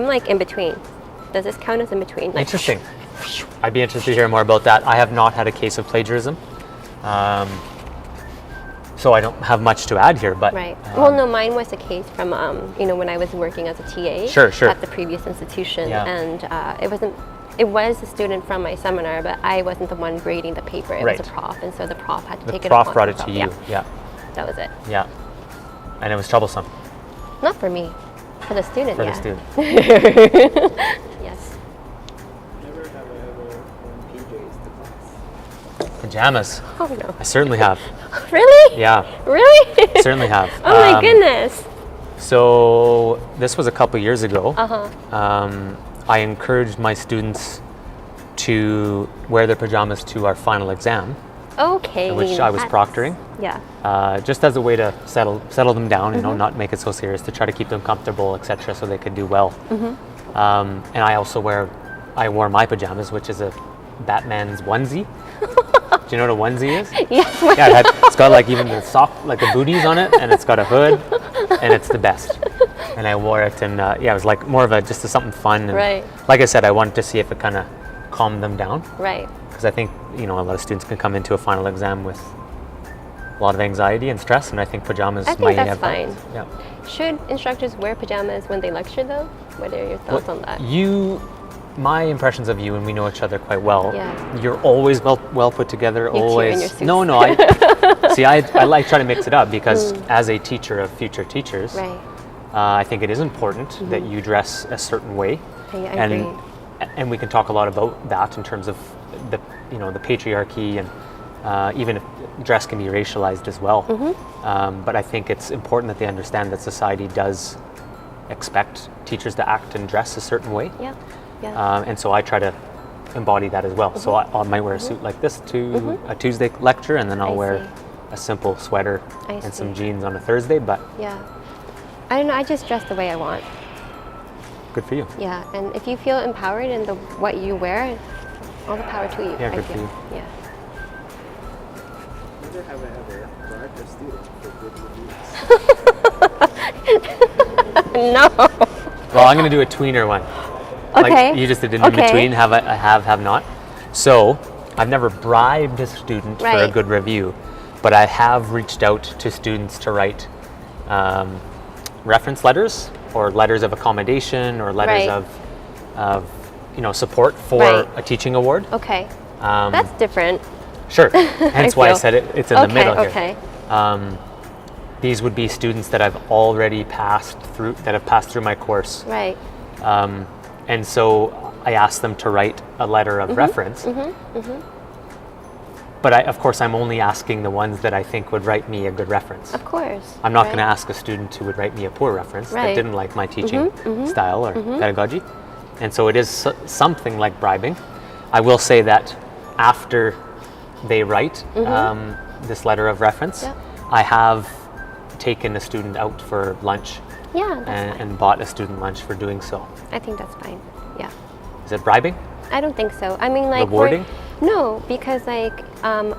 I'm like in between. Does this count as in between? Like, interesting. I'd be interested to hear more about that. I have not had a case of plagiarism. So I don't have much to add here, but... Right. Well, no, mine was a case from, when I was working as a TA Sure. at the previous institution. Yeah. And it was a student from my seminar, but I wasn't the one grading the paper. It was a prof, and so the prof had to take it upon The prof brought it himself. to you, yeah. That was it. Yeah. And it was troublesome. Not for me. For the student, For yeah. the student. Yes. Never have I ever worn PJs to class. Pajamas. Oh, no. I certainly have. Really? Yeah, Really? certainly have. Oh, my goodness. So this was a couple years ago. Uh-huh. I encouraged my students to wear their pajamas to our final exam, Okay. which I was that's- proctoring. Yeah. Just as a way to settle them down, not make it so serious, to try to keep them comfortable, etc., so they could do well. And I also I wore my pajamas, which is a Batman's onesie. Do you know what a onesie is? Yes. Yeah, it's got like even the like the booties on it, and it's got a hood, and it's the best. And I wore it, and it was like more of just something fun. And Right. Like I said, I wanted to see if it kind of calmed them down, Right. because I think a lot of students can come into a final exam with a lot of anxiety and stress, and I think pajamas I think might that's have that. fine. Yeah. Should instructors wear pajamas when they lecture, though? What are your thoughts on that? My impressions of you, and we know each other quite well. Yeah. You're always well put together. You too, always. in your suits. No. I like trying to mix it up because as a teacher of future teachers, Right. I think it is important that you dress a certain way. I and agree. and we can talk a lot about that in terms of the the patriarchy, and even if dress can be racialized as well. But I think it's important that they understand that society does expect teachers to act and dress a certain way. Yeah. Yeah. And so I try to embody that as well. So I might wear a suit like this to a Tuesday lecture, and then I'll I wear see. a simple sweater I and see. some jeans on a Thursday, but Yeah. I don't know. I just dress the way I want. good for you. Yeah. And if you feel empowered in what you wear, all the power to you. Yeah, I good for feel. you. Yeah. Never have I ever bribed a student for good reviews. No. Well, I'm going to do a tweener one. Okay. Like you just did an Okay. in-between, have not. So I've never bribed a student for a Right. good review, but I have reached out to students to write reference letters or letters of accommodation or letters Right. of support for Right. a teaching award. Okay. That's different. Sure. Hence why I feel. said it's in the middle here. Okay. These would be students that I've already passed through my course. Right. And so I asked them to write a letter of reference. But of course, I'm only asking the ones that I think would write me a good reference. Of course. I'm not right? going to ask a student who would write me a poor reference that Right. didn't like my teaching style or pedagogy. And so it is something like bribing. I will say that after they write this letter of reference, Yep. I have taken a student out for lunch Yeah, that's fine. and bought a student lunch for doing so. I think that's fine. Yeah. Is it bribing? I don't think so. I mean, like, Rewarding? no, because like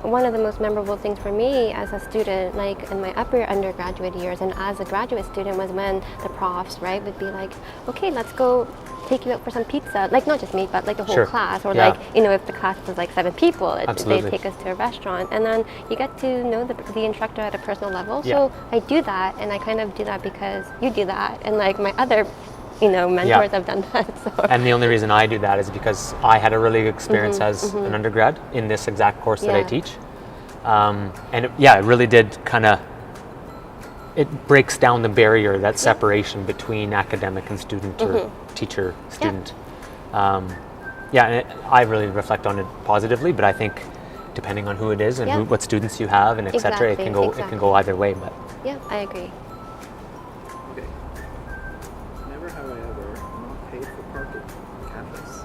one of the most memorable things for me as a student, like in my upper undergraduate years and as a graduate student, was when the profs, right, would be like, okay, let's go take you out for some pizza. Like not just me, but like the whole Sure. class, or Yeah. like if the class was like 7 people, they Absolutely. take us to a restaurant, and then you get to know the instructor at a personal level. Yeah. So I do that, and I kind of do that because you do that, and like my other mentors have done that. So. And the only reason I do that is because I had a really good experience as an undergrad in this exact course that I Yeah. teach. And it really did it breaks down the barrier, that separation between academic and student or teacher student. And I really reflect on it positively, but I think depending on who it is and Yeah. what students you have and etc., it can go either way. But Yeah, I agree. Okay. Never have I ever not paid for parking on campus.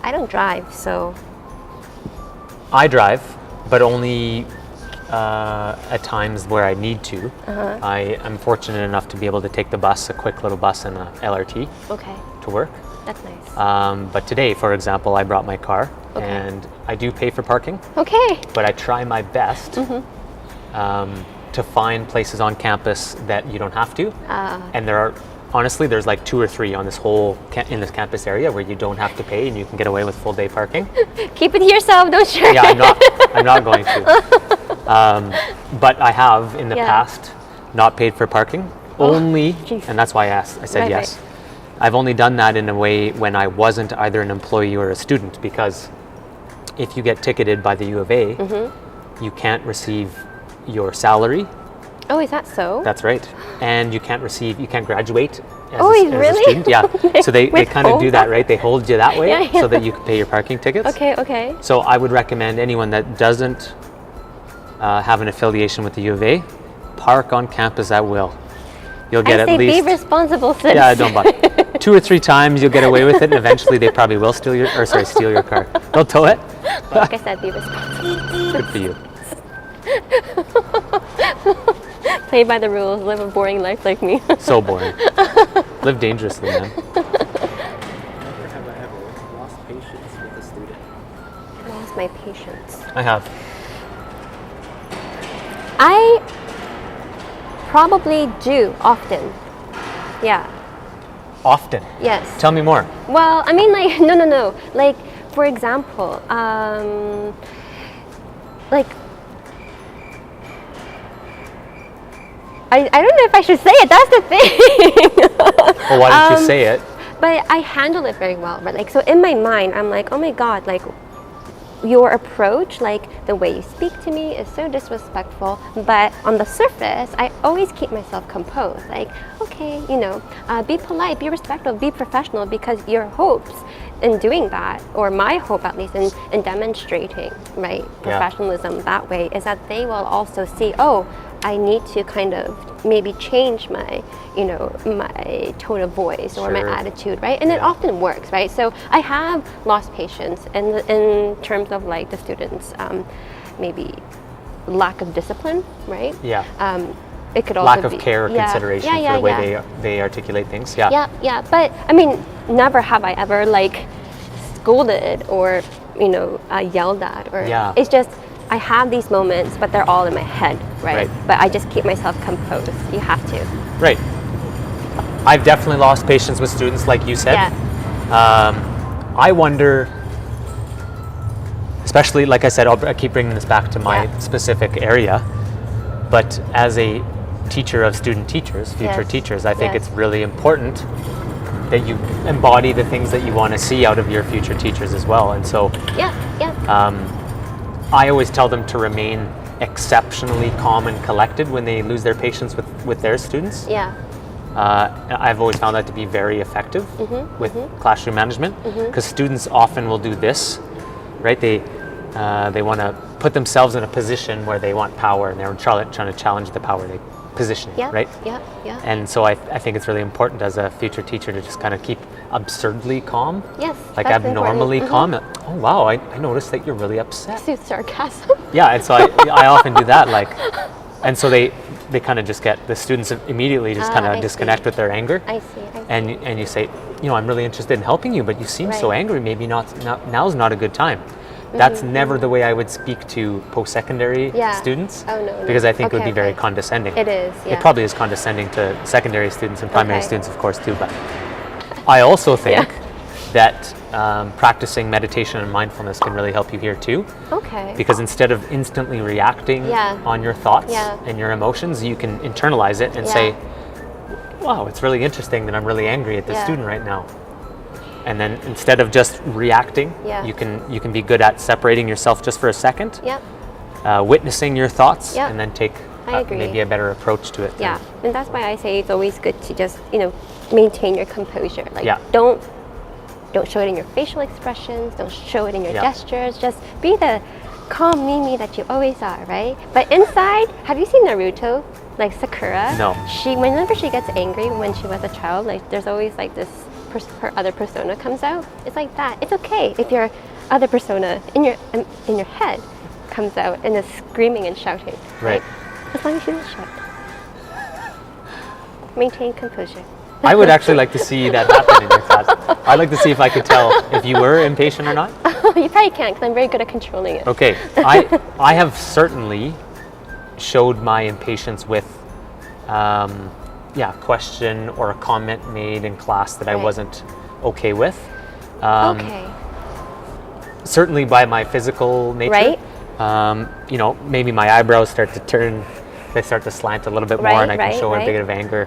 I don't drive, so I drive, but only at times where I need to. I'm fortunate enough to be able to take the bus, a quick little bus and a LRT okay, to work. that's nice. But today, for example, I brought my car Okay. and I do pay for parking, Okay. but I try my best to find places on campus that you don't have to. And there are honestly, there's like 2 or 3 on this whole in this campus area where you don't have to pay and you can get away with full day parking. Keep it to yourself, don't share Yeah, it. I'm not going to. But I have in the Yeah. past not paid for parking only, jeez. and that's why I said Right, yes. I've only done that in a way when I wasn't either an employee or a student, because if you get ticketed by the U of A, you can't receive your salary. Oh, is that so? That's right. And you can't graduate as, Oh, as really? a student. Yeah. So they kind of do withhold that, right? They hold you that way Yeah, yeah. so that you can pay your parking tickets. Okay. So I would recommend anyone that doesn't have an affiliation with the U of A, park on campus at will. You'll get I at say least... be responsible citizen. Yeah, don't bother. 2 or 3 times you'll get away with it, and eventually they probably will steal your car. They'll tow it. Like I said, be responsible. Good for you. Play by the rules, live a boring life like me. So boring. Live dangerously, man. Never have I ever lost patience with a student. Lost my patience. I have. I probably do often. Yeah. Often. Yes. Tell me more. Well, I mean, like, no. Like, for example, like, I don't know if I should say it. That's the thing. Well, why don't you say it? But I handle it very well. But like, so in my mind, I'm like, oh my God, like, your approach, like the way you speak to me is so disrespectful. But on the surface, I always keep myself composed. Like, okay, be polite, be respectful, be professional, because your hopes in doing that, or my hope at least in demonstrating, right, professionalism that way, is that they will also see, oh, I need to kind of maybe change my, my tone of voice or my Sure. attitude, right? And it often works, right? So I have lost patience in terms of like the students, maybe lack of discipline, right? Yeah. It could also Lack of be, care or consideration for the way they articulate things. Yeah. Yeah. But I mean, never have I ever like scolded or yelled at, or it's just I have these moments, but they're all in my head, right? But I just keep myself composed. You have to. Right. I've definitely lost patience with students, like you said. Yeah. I wonder, especially, like I said, I keep bringing this back to my specific area, but as a teacher of student teachers, future teachers, I think it's really important that you embody the things that you want to see out of your future teachers as well. And so I always tell them to remain exceptionally calm and collected when they lose their patience with their students. Yeah. I've always found that to be very effective with classroom management, because students often will do this, right? They want to put themselves in a position where they want power, and they're trying to challenge the power they positioning, right? Yeah. And so I think it's really important as a future teacher to just kind of keep absurdly calm. Yes. Like that's abnormally important. calm. Oh wow, I noticed that you're really upset. Soothe sarcasm. Yeah, and so I often do that, like, and so they kind of just get, the students immediately just kind I of disconnect with their anger. I see. And you say, I'm really interested in helping you, but you seem so angry. Maybe now's not a good time. That's never the way I would speak to post-secondary students. Oh, no. Because I think it would be very condescending. It is, yeah. It probably is condescending to secondary students and primary students, of course, too. But I also think that practicing meditation and mindfulness can really help you here too. Okay. Because instead of instantly reacting on your thoughts and your emotions, you can internalize it and say, wow, it's really interesting that I'm really angry at this student right now. And then instead of just reacting, you can be good at separating yourself just for a second, witnessing your thoughts, and then take maybe a better approach to it. Yeah, and that's why I say it's always good to just maintain your composure. Like don't show it in your facial expressions, don't show it in your gestures. Just be the calm Mimi that you always are, right? But inside, have you seen Naruto? Like Sakura? No. Whenever she gets angry when she was a child, like there's always like this. Her other persona comes out. It's like that. It's okay if your other persona in your head comes out and is screaming and shouting. Right. As long as you don't shout. Maintain composure. I would actually like to see that happen in your class. I'd like to see if I could tell if you were impatient or not. You probably can't, because I'm very good at controlling it. Okay. I have certainly showed my impatience with question or a comment made in class that I Right. wasn't okay with. Okay. Certainly by my physical nature. Right. You know, maybe my eyebrows start to turn, they start to slant a little bit more, Right, and I can right, show a right. bit of anger.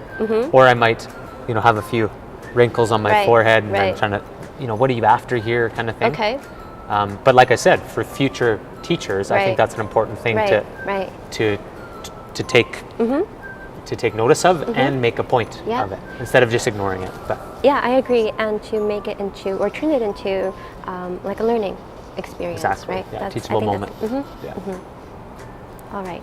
Or I might, you know, have a few wrinkles on my Right, forehead, and I'm right. trying to, you know, what are you after here, kind of thing. Okay. But like I said, for future teachers, I Right. think that's an important thing Right. Right. to take to take notice of and make a point Yeah. of it instead of just ignoring it. But Yeah, I agree. And to make it into, or turn it into, like a learning experience, exactly, right? yeah, I teachable think moment. that's- Yeah. All right.